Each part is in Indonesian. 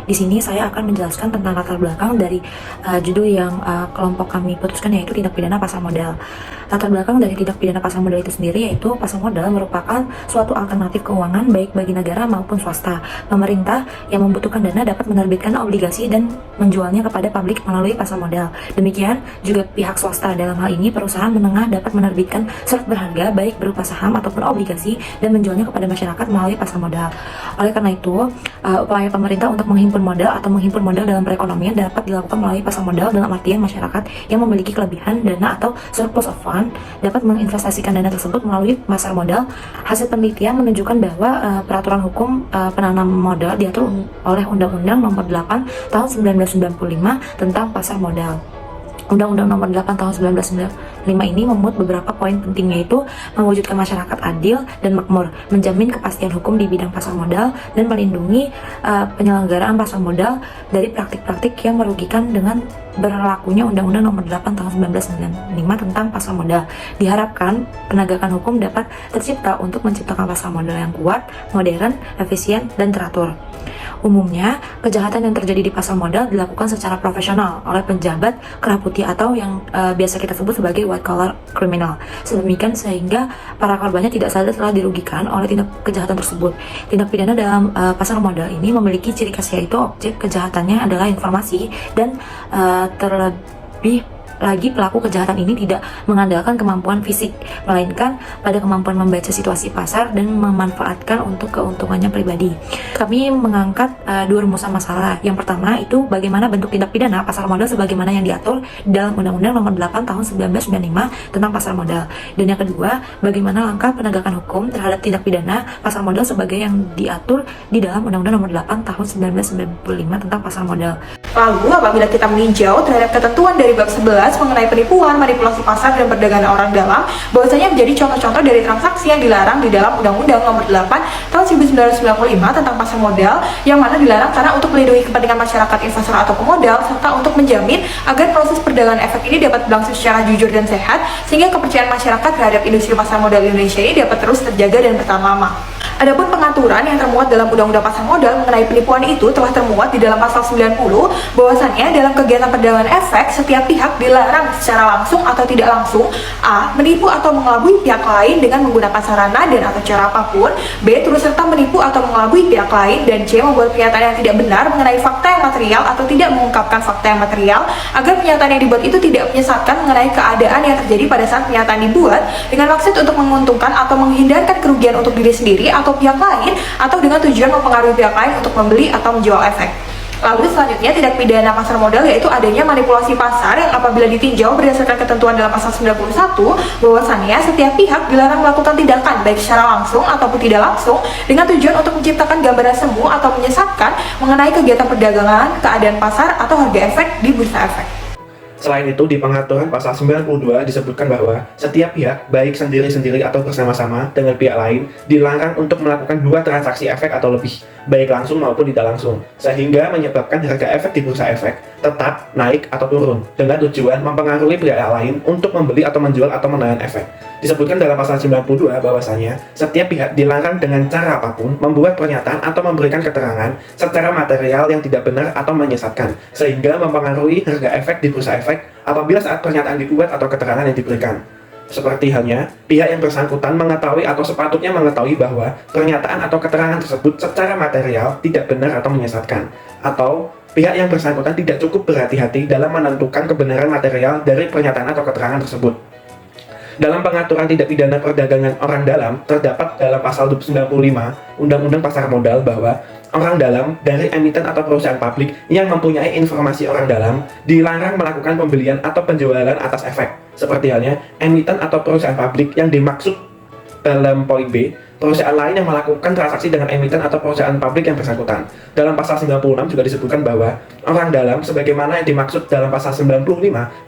Di sini saya akan menjelaskan tentang latar belakang dari judul yang kelompok kami putuskan, yaitu tindak pidana pasar modal. Latar belakang dari tindak pidana pasar modal itu sendiri yaitu pasar modal merupakan suatu alternatif keuangan baik bagi negara maupun swasta. Pemerintah yang membutuhkan dana dapat menerbitkan obligasi dan menjualnya kepada publik melalui pasar modal. Demikian juga pihak swasta, dalam hal ini perusahaan menengah, dapat menerbitkan surat berharga baik berupa saham ataupun obligasi dan menjualnya kepada masyarakat melalui pasar modal. Oleh karena itu, upaya pemerintah untuk menghimpun modal atau menghimpun modal dalam perekonomian dapat dilakukan melalui pasar modal, dalam artian masyarakat yang memiliki kelebihan dana atau surplus of fund dapat menginvestasikan dana tersebut melalui pasar modal. Hasil penelitian menunjukkan bahwa peraturan hukum penanam modal diatur oleh Undang-Undang Nomor 8 Tahun 1995 tentang pasar modal. Undang-Undang Nomor 8 Tahun 1995 ini memuat beberapa poin penting, yaitu mewujudkan masyarakat adil dan makmur, menjamin kepastian hukum di bidang pasar modal, dan melindungi penyelenggaraan pasar modal dari praktik-praktik yang merugikan dengan berlakunya Undang-Undang Nomor 8 Tahun 1995 tentang pasar modal. Diharapkan penegakan hukum dapat tercipta untuk menciptakan pasar modal yang kuat, modern, efisien, dan teratur. Umumnya, kejahatan yang terjadi di pasar modal dilakukan secara profesional oleh penjabat kerah putih atau yang biasa kita sebut sebagai white collar criminal. Sedemikian sehingga para korbannya tidak sadar telah dirugikan oleh tindak kejahatan tersebut. Tindak pidana dalam pasar modal ini memiliki ciri khas, yaitu objek kejahatannya adalah informasi dan terlebih lagi pelaku kejahatan ini tidak mengandalkan kemampuan fisik, melainkan pada kemampuan membaca situasi pasar dan memanfaatkan untuk keuntungannya pribadi. Kami mengangkat dua rumusan masalah. Yang pertama itu bagaimana bentuk tindak pidana pasar modal sebagaimana yang diatur dalam Undang-Undang Nomor 8 Tahun 1995 tentang pasar modal. Dan yang kedua, bagaimana langkah penegakan hukum terhadap tindak pidana pasar modal sebagai yang diatur di dalam Undang-Undang Nomor 8 Tahun 1995 tentang pasar modal. Lalu, apabila kita meninjau terhadap ketentuan dari bab 11 mengenai penipuan, manipulasi pasar, dan perdagangan orang dalam, bahwasanya menjadi contoh-contoh dari transaksi yang dilarang di dalam Undang-Undang Nomor 8 Tahun 1995 tentang pasar modal, yang mana dilarang karena untuk melindungi kepentingan masyarakat, investor, atau pemodal, serta untuk menjamin agar proses perdagangan efek ini dapat berlangsung secara jujur dan sehat, sehingga kepercayaan masyarakat terhadap industri pasar modal Indonesia ini dapat terus terjaga dan bertahan lama. Adapun pengaturan yang termuat dalam Undang-Undang Pasar Modal mengenai penipuan itu telah termuat di dalam pasal 90, bahwasannya dalam kegiatan perdagangan efek, setiap pihak dilarang secara langsung atau tidak langsung a. menipu atau mengelabui pihak lain dengan menggunakan sarana dan atau cara apapun, b. turut serta menipu atau mengelabui pihak lain, dan c. membuat pernyataan yang tidak benar mengenai fakta yang material atau tidak mengungkapkan fakta yang material agar pernyataan yang dibuat itu tidak menyesatkan mengenai keadaan yang terjadi pada saat pernyataan dibuat dengan maksud untuk menguntungkan atau menghindarkan kerugian untuk diri sendiri atau pihak lain, atau dengan tujuan mempengaruhi pihak lain untuk membeli atau menjual efek. Lalu selanjutnya, tindak pidana pasar modal yaitu adanya manipulasi pasar yang apabila ditinjau berdasarkan ketentuan dalam pasal 91, bahwasannya setiap pihak dilarang melakukan tindakan baik secara langsung ataupun tidak langsung dengan tujuan untuk menciptakan gambaran semu atau menyesatkan mengenai kegiatan perdagangan, keadaan pasar, atau harga efek di bursa efek. Selain itu, di pengaturan pasal 92 disebutkan bahwa setiap pihak, baik sendiri-sendiri atau bersama-sama dengan pihak lain, dilarang untuk melakukan dua transaksi efek atau lebih, baik langsung maupun tidak langsung, sehingga menyebabkan harga efek di bursa efek tetap naik atau turun, dengan tujuan mempengaruhi pihak lain untuk membeli atau menjual atau menahan efek. Disebutkan dalam pasal 92 bahwasanya setiap pihak dilarang dengan cara apapun membuat pernyataan atau memberikan keterangan secara material yang tidak benar atau menyesatkan, sehingga mempengaruhi harga efek di bursa efek apabila saat pernyataan dibuat atau keterangan yang diberikan. Seperti halnya, pihak yang bersangkutan mengetahui atau sepatutnya mengetahui bahwa pernyataan atau keterangan tersebut secara material tidak benar atau menyesatkan, atau pihak yang bersangkutan tidak cukup berhati-hati dalam menentukan kebenaran material dari pernyataan atau keterangan tersebut. Dalam pengaturan tindak pidana perdagangan orang dalam, terdapat dalam pasal 95 Undang-Undang Pasar Modal bahwa orang dalam dari emiten atau perusahaan publik yang mempunyai informasi orang dalam dilarang melakukan pembelian atau penjualan atas efek. Seperti halnya emiten atau perusahaan publik yang dimaksud dalam poin B, perusahaan lain yang melakukan transaksi dengan emiten atau perusahaan publik yang bersangkutan. Dalam pasal 96 juga disebutkan bahwa orang dalam sebagaimana yang dimaksud dalam pasal 95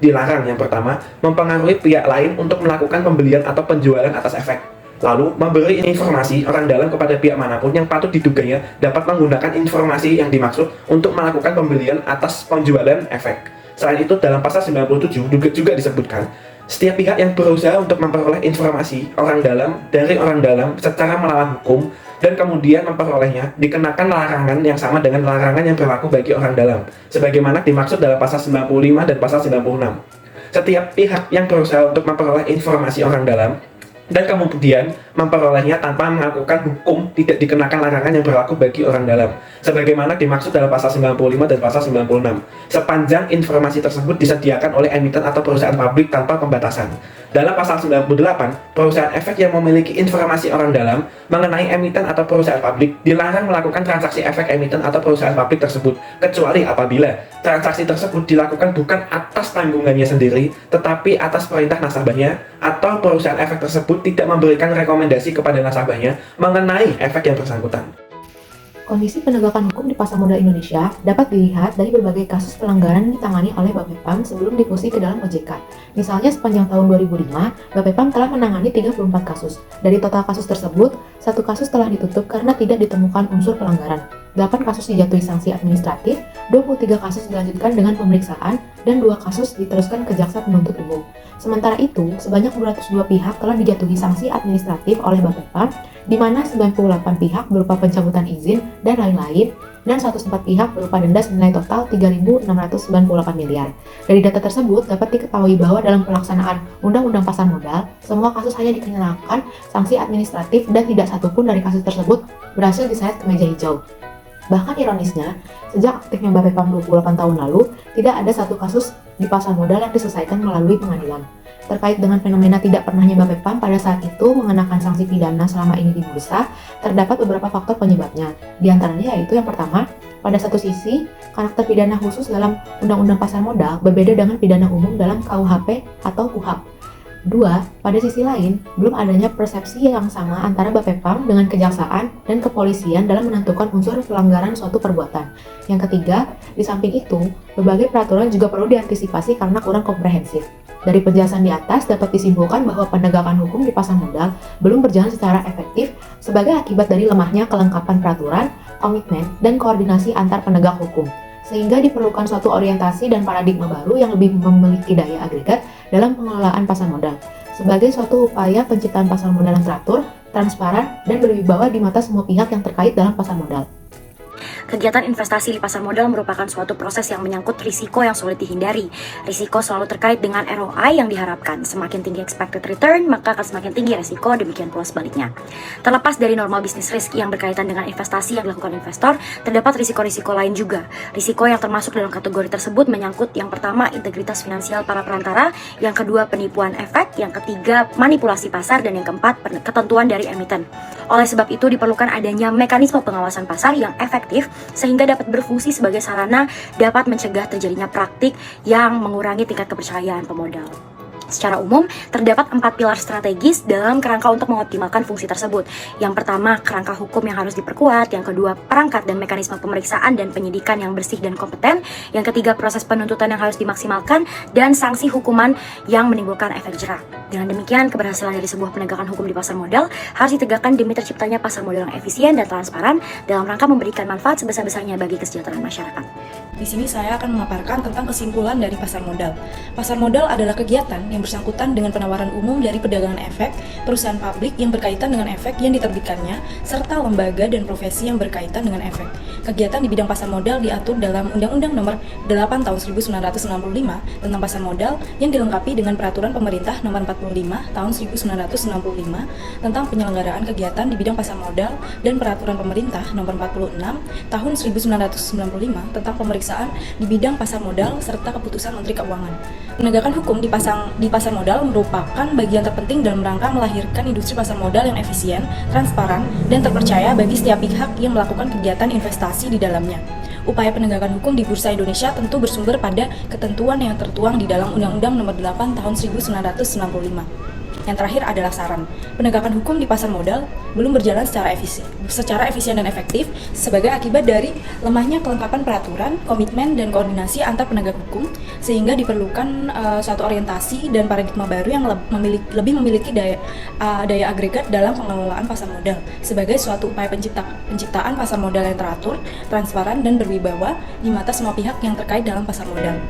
dilarang yang pertama mempengaruhi pihak lain untuk melakukan pembelian atau penjualan atas efek. Lalu memberi informasi orang dalam kepada pihak manapun yang patut diduganya dapat menggunakan informasi yang dimaksud untuk melakukan pembelian atas penjualan efek. Selain itu, dalam pasal 97 juga disebutkan setiap pihak yang berusaha untuk memperoleh informasi orang dalam dari orang dalam secara melawan hukum dan kemudian memperolehnya dikenakan larangan yang sama dengan larangan yang berlaku bagi orang dalam, sebagaimana dimaksud dalam pasal 95 dan pasal 96. Setiap pihak yang berusaha untuk memperoleh informasi orang dalam dan kemudian memperolehnya tanpa melakukan hukum tidak dikenakan larangan yang berlaku bagi orang dalam, sebagaimana dimaksud dalam pasal 95 dan pasal 96, sepanjang informasi tersebut disediakan oleh emiten atau perusahaan publik tanpa pembatasan. Dalam pasal 98, perusahaan efek yang memiliki informasi orang dalam mengenai emiten atau perusahaan publik dilarang melakukan transaksi efek emiten atau perusahaan publik tersebut, kecuali apabila transaksi tersebut dilakukan bukan atas tanggungannya sendiri, tetapi atas perintah nasabahnya, atau perusahaan efek tersebut tidak memberikan rekomendasi kepada nasabahnya mengenai efek yang bersangkutan. Kondisi penegakan hukum di pasar modal Indonesia dapat dilihat dari berbagai kasus pelanggaran yang ditangani oleh Bapepam sebelum difusi ke dalam OJK. Misalnya sepanjang tahun 2005, Bapepam telah menangani 34 kasus. Dari total kasus tersebut, 1 kasus telah ditutup karena tidak ditemukan unsur pelanggaran. 8 kasus dijatuhi sanksi administratif, 23 kasus dilanjutkan dengan pemeriksaan, dan 2 kasus diteruskan ke jaksa penuntut umum. Sementara itu, sebanyak 202 pihak telah dijatuhi sanksi administratif oleh Bapepam, di mana 98 pihak berupa pencabutan izin dan lain-lain, dan 104 pihak berupa denda senilai total 3.698 miliar. Dari data tersebut dapat diketahui bahwa dalam pelaksanaan Undang-Undang Pasar Modal, semua kasus hanya dikenakan sanksi administratif dan tidak satupun dari kasus tersebut berhasil diseret ke meja hijau. Bahkan ironisnya, sejak aktifnya Bapepam 28 tahun lalu, tidak ada satu kasus di pasar modal yang diselesaikan melalui pengadilan. Terkait dengan fenomena tidak pernahnya Bapepam pada saat itu mengenakan sanksi pidana selama ini di bursa, terdapat beberapa faktor penyebabnya. Di antaranya yaitu yang pertama, pada satu sisi, karakter pidana khusus dalam Undang-Undang Pasar Modal berbeda dengan pidana umum dalam KUHP atau KUHAP. 2. Pada sisi lain, belum adanya persepsi yang sama antara Bapepam dengan kejaksaan dan kepolisian dalam menentukan unsur pelanggaran suatu perbuatan. Yang ketiga, di samping itu, berbagai peraturan juga perlu diantisipasi karena kurang komprehensif. Dari penjelasan di atas dapat disimpulkan bahwa penegakan hukum di pasar modal belum berjalan secara efektif sebagai akibat dari lemahnya kelengkapan peraturan, komitmen, dan koordinasi antar penegak hukum. Sehingga diperlukan suatu orientasi dan paradigma baru yang lebih memiliki daya agregat dalam pengelolaan pasar modal, sebagai suatu upaya penciptaan pasar modal yang teratur, transparan, dan berwibawa di mata semua pihak yang terkait dalam pasar modal. Kegiatan investasi di pasar modal merupakan suatu proses yang menyangkut risiko yang sulit dihindari. Risiko selalu terkait dengan ROI yang diharapkan. Semakin tinggi expected return, maka akan semakin tinggi risiko, demikian pula sebaliknya. Terlepas dari normal bisnis risk yang berkaitan dengan investasi yang dilakukan investor, terdapat risiko-risiko lain juga. Risiko yang termasuk dalam kategori tersebut menyangkut yang pertama, integritas finansial para perantara, yang kedua, penipuan efek, yang ketiga, manipulasi pasar, dan yang keempat, ketentuan dari emiten. Oleh sebab itu, diperlukan adanya mekanisme pengawasan pasar yang efektif sehingga dapat berfungsi sebagai sarana dapat mencegah terjadinya praktik yang mengurangi tingkat kepercayaan pemodal. Secara umum, terdapat 4 pilar strategis dalam kerangka untuk mengoptimalkan fungsi tersebut. Yang pertama, kerangka hukum yang harus diperkuat. Yang kedua, perangkat dan mekanisme pemeriksaan dan penyidikan yang bersih dan kompeten. Yang ketiga, proses penuntutan yang harus dimaksimalkan. Dan sanksi hukuman yang menimbulkan efek jera. Dengan demikian, keberhasilan dari sebuah penegakan hukum di pasar modal harus ditegakkan demi terciptanya pasar modal yang efisien dan transparan dalam rangka memberikan manfaat sebesar-besarnya bagi kesejahteraan masyarakat. Di sini saya akan memaparkan tentang kesimpulan dari pasar modal. Pasar modal adalah kegiatan yang bersangkutan dengan penawaran umum dari perdagangan efek, perusahaan publik yang berkaitan dengan efek yang diterbitkannya, serta lembaga dan profesi yang berkaitan dengan efek. Kegiatan di bidang pasar modal diatur dalam Undang-Undang Nomor 8 Tahun 1965 tentang pasar modal yang dilengkapi dengan Peraturan Pemerintah Nomor 45 Tahun 1965 tentang penyelenggaraan kegiatan di bidang pasar modal dan Peraturan Pemerintah Nomor 46 Tahun 1995 tentang pemeriksaan di bidang pasar modal serta keputusan Menteri Keuangan. Penegakan hukum di pasar modal merupakan bagian terpenting dalam rangka melahirkan industri pasar modal yang efisien, transparan, dan terpercaya bagi setiap pihak yang melakukan kegiatan investasi di dalamnya. Upaya penegakan hukum di Bursa Indonesia tentu bersumber pada ketentuan yang tertuang di dalam Undang-Undang Nomor 8 Tahun 1965. Yang terakhir adalah saran. Penegakan hukum di pasar modal belum berjalan secara efisien dan efektif sebagai akibat dari lemahnya kelengkapan peraturan, komitmen, dan koordinasi antar penegak hukum, sehingga diperlukan suatu orientasi dan paradigma baru yang lebih memiliki daya agregat dalam pengelolaan pasar modal sebagai suatu upaya penciptaan pasar modal yang teratur, transparan, dan berwibawa di mata semua pihak yang terkait dalam pasar modal.